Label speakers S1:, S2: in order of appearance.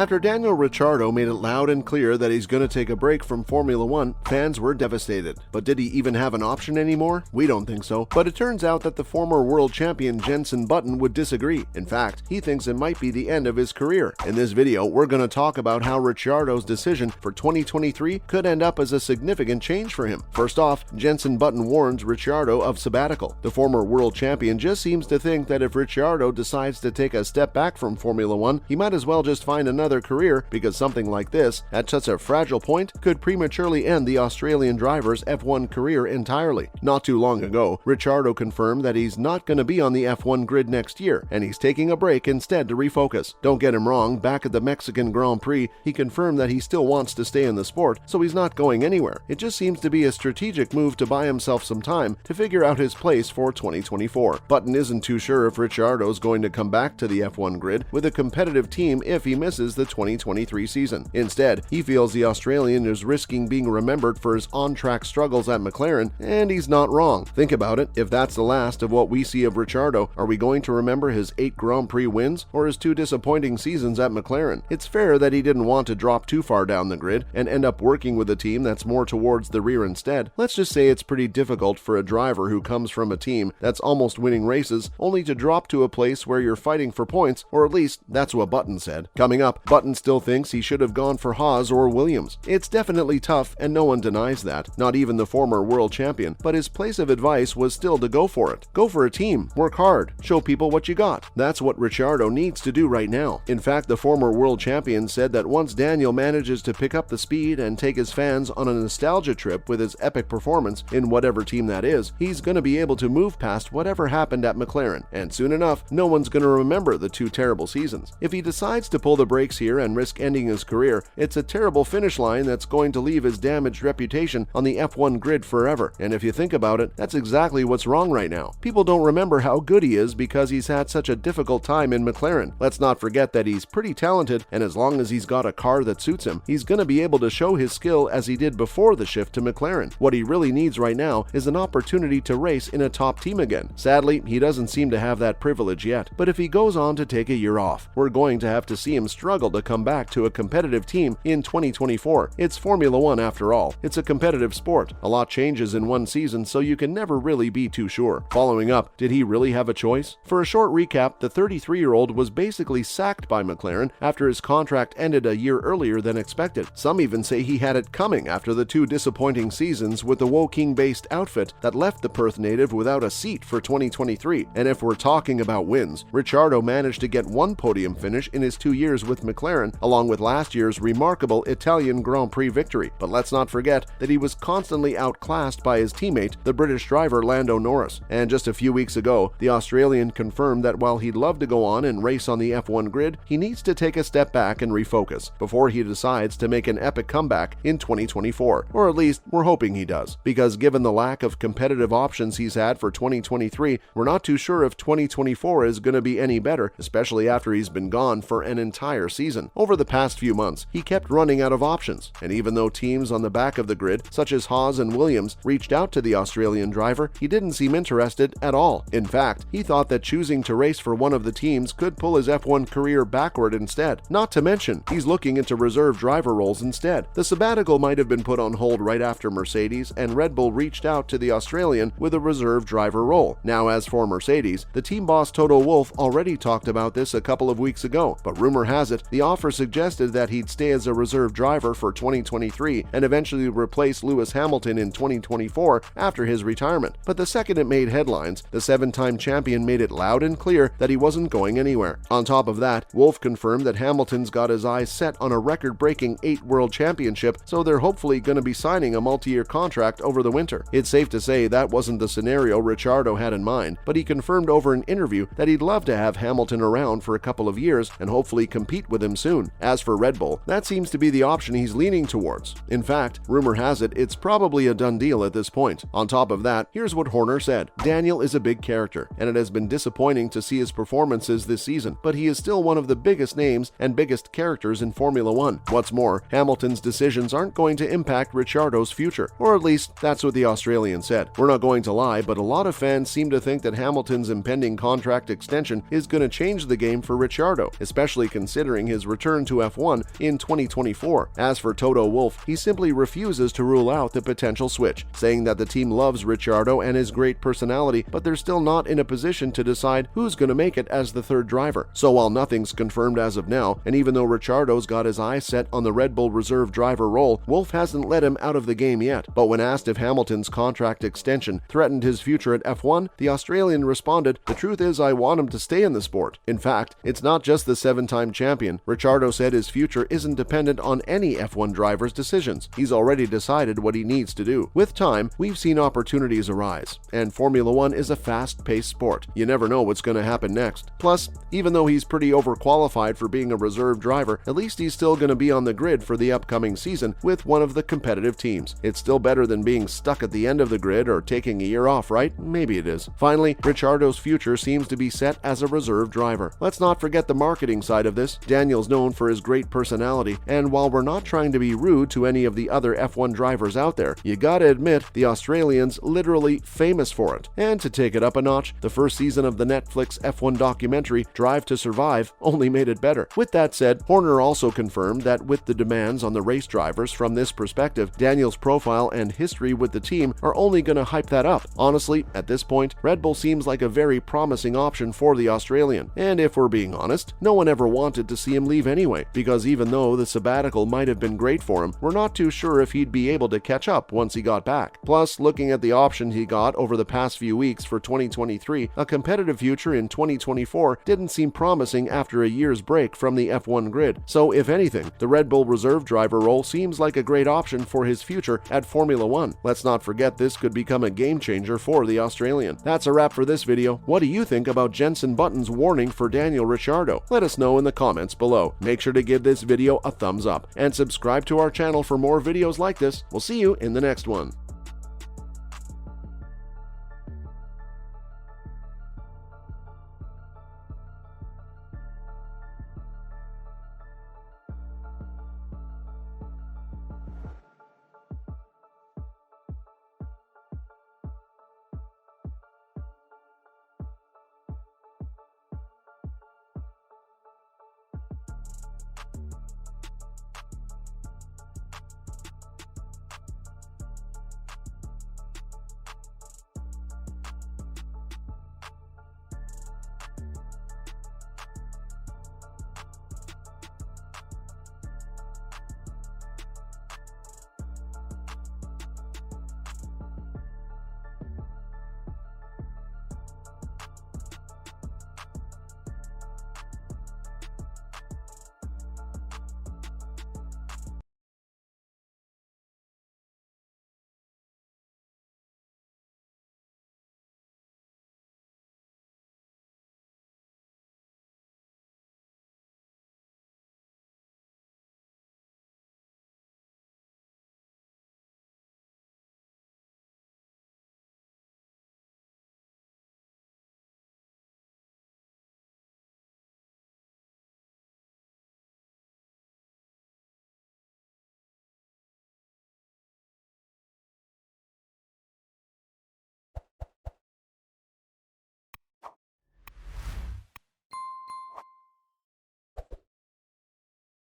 S1: After Daniel Ricciardo made it loud and clear that he's going to take a break from Formula One, fans were devastated. But did he even have an option anymore? We don't think so. But it turns out that the former world champion Jenson Button would disagree. In fact, he thinks it might be the end of his career. In this video, we're going to talk about how Ricciardo's decision for 2023 could end up as a significant change for him. First off, Jenson Button warns Ricciardo of sabbatical. The former world champion just seems to think that if Ricciardo decides to take a step back from Formula One, he might as well just find another career, because something like this, at such a fragile point, could prematurely end the Australian driver's F1 career entirely. Not too long ago, Ricciardo confirmed that he's not going to be on the F1 grid next year, and he's taking a break instead to refocus. Don't get him wrong, back at the Mexican Grand Prix, he confirmed that he still wants to stay in the sport, so he's not going anywhere. It just seems to be a strategic move to buy himself some time to figure out his place for 2024. Button isn't too sure if Ricciardo's going to come back to the F1 grid with a competitive team if he misses the 2023 season. Instead, he feels the Australian is risking being remembered for his on-track struggles at McLaren, and he's not wrong. Think about it, if that's the last of what we see of Ricciardo, are we going to remember his 8 Grand Prix wins or his 2 disappointing seasons at McLaren? It's fair that he didn't want to drop too far down the grid and end up working with a team that's more towards the rear instead. Let's just say it's pretty difficult for a driver who comes from a team that's almost winning races only to drop to a place where you're fighting for points, or at least that's what Button said. Coming up, Button still thinks he should have gone for Haas or Williams. It's definitely tough and no one denies that, not even the former world champion, but his place of advice was still to go for it. Go for a team, work hard, show people what you got. That's what Ricciardo needs to do right now. In fact, the former world champion said that once Daniel manages to pick up the speed and take his fans on a nostalgia trip with his epic performance in whatever team that is, he's going to be able to move past whatever happened at McLaren, and soon enough, no one's going to remember the 2 terrible seasons. If he decides to pull the brakes here and risk ending his career, it's a terrible finish line that's going to leave his damaged reputation on the F1 grid forever. And if you think about it, that's exactly what's wrong right now. People don't remember how good he is because he's had such a difficult time in McLaren. Let's not forget that he's pretty talented, and as long as he's got a car that suits him, he's going to be able to show his skill as he did before the shift to McLaren. What he really needs right now is an opportunity to race in a top team again. Sadly, he doesn't seem to have that privilege yet, but if he goes on to take a year off, we're going to have to see him struggle to come back to a competitive team in 2024. It's Formula One after all. It's a competitive sport. A lot changes in one season, so you can never really be too sure. Following up, did he really have a choice? For a short recap, the 33-year-old was basically sacked by McLaren after his contract ended a year earlier than expected. Some even say he had it coming after the 2 disappointing seasons with the Woking-based outfit that left the Perth native without a seat for 2023. And if we're talking about wins, Ricciardo managed to get 1 podium finish in his 2 years with McLaren, along with last year's remarkable Italian Grand Prix victory. But let's not forget that he was constantly outclassed by his teammate, the British driver Lando Norris. And just a few weeks ago, the Australian confirmed that while he'd love to go on and race on the F1 grid, he needs to take a step back and refocus before he decides to make an epic comeback in 2024. Or at least, we're hoping he does. Because given the lack of competitive options he's had for 2023, we're not too sure if 2024 is going to be any better, especially after he's been gone for an entire season. Over the past few months, he kept running out of options, and even though teams on the back of the grid, such as Haas and Williams, reached out to the Australian driver, he didn't seem interested at all. In fact, he thought that choosing to race for one of the teams could pull his F1 career backward instead. Not to mention, he's looking into reserve driver roles instead. The sabbatical might have been put on hold right after Mercedes and Red Bull reached out to the Australian with a reserve driver role. Now, as for Mercedes, the team boss Toto Wolff already talked about this a couple of weeks ago, but rumor has it the offer suggested that he'd stay as a reserve driver for 2023 and eventually replace Lewis Hamilton in 2024 after his retirement. But the second it made headlines, the 7-time champion made it loud and clear that he wasn't going anywhere. On top of that, Wolff confirmed that Hamilton's got his eyes set on a record-breaking 8 World Championship, so they're hopefully going to be signing a multi-year contract over the winter. It's safe to say that wasn't the scenario Ricciardo had in mind, but he confirmed over an interview that he'd love to have Hamilton around for a couple of years and hopefully compete with him soon. As for Red Bull, that seems to be the option he's leaning towards. In fact, rumor has it it's probably a done deal at this point. On top of that, here's what Horner said. Daniel is a big character, and it has been disappointing to see his performances this season, but he is still one of the biggest names and biggest characters in Formula One. What's more, Hamilton's decisions aren't going to impact Ricciardo's future, or at least that's what the Australian said. We're not going to lie, but a lot of fans seem to think that Hamilton's impending contract extension is going to change the game for Ricciardo, especially considering his return to F1 in 2024. As for Toto Wolff, he simply refuses to rule out the potential switch, saying that the team loves Ricciardo and his great personality, but they're still not in a position to decide who's going to make it as the third driver. So while nothing's confirmed as of now, and even though Ricciardo's got his eyes set on the Red Bull reserve driver role, Wolff hasn't let him out of the game yet. But when asked if Hamilton's contract extension threatened his future at F1, the Australian responded, "The truth is I want him to stay in the sport. In fact, it's not just the 7-time champion. Ricciardo said his future isn't dependent on any F1 driver's decisions. He's already decided what he needs to do." With time, we've seen opportunities arise, and Formula One is a fast-paced sport. You never know what's going to happen next. Plus, even though he's pretty overqualified for being a reserve driver, at least he's still going to be on the grid for the upcoming season with one of the competitive teams. It's still better than being stuck at the end of the grid or taking a year off, right? Maybe it is. Finally, Ricciardo's future seems to be set as a reserve driver. Let's not forget the marketing side of this. Daniel's known for his great personality, and while we're not trying to be rude to any of the other F1 drivers out there, you gotta admit the Australian's literally famous for it. And to take it up a notch, the first season of the Netflix F1 documentary Drive to Survive only made it better. With that said, Horner also confirmed that with the demands on the race drivers from this perspective, Daniel's profile and history with the team are only going to hype that up. Honestly, at this point, Red Bull seems like a very promising option for the Australian. And if we're being honest, no one ever wanted to see him leave anyway, because even though the sabbatical might have been great for him, we're not too sure if he'd be able to catch up once he got back. Plus, looking at the option he got over the past few weeks for 2023, a competitive future in 2024 didn't seem promising after a year's break from the F1 grid. So if anything, the Red Bull reserve driver role seems like a great option for his future at Formula One. Let's not forget this could become a game changer for the Australian. That's a wrap for this video. What do you think about Jenson Button's warning for Daniel Ricciardo? Let us know in the comments below. Make sure to give this video a thumbs up and subscribe to our channel for more videos like this. We'll see you in the next one.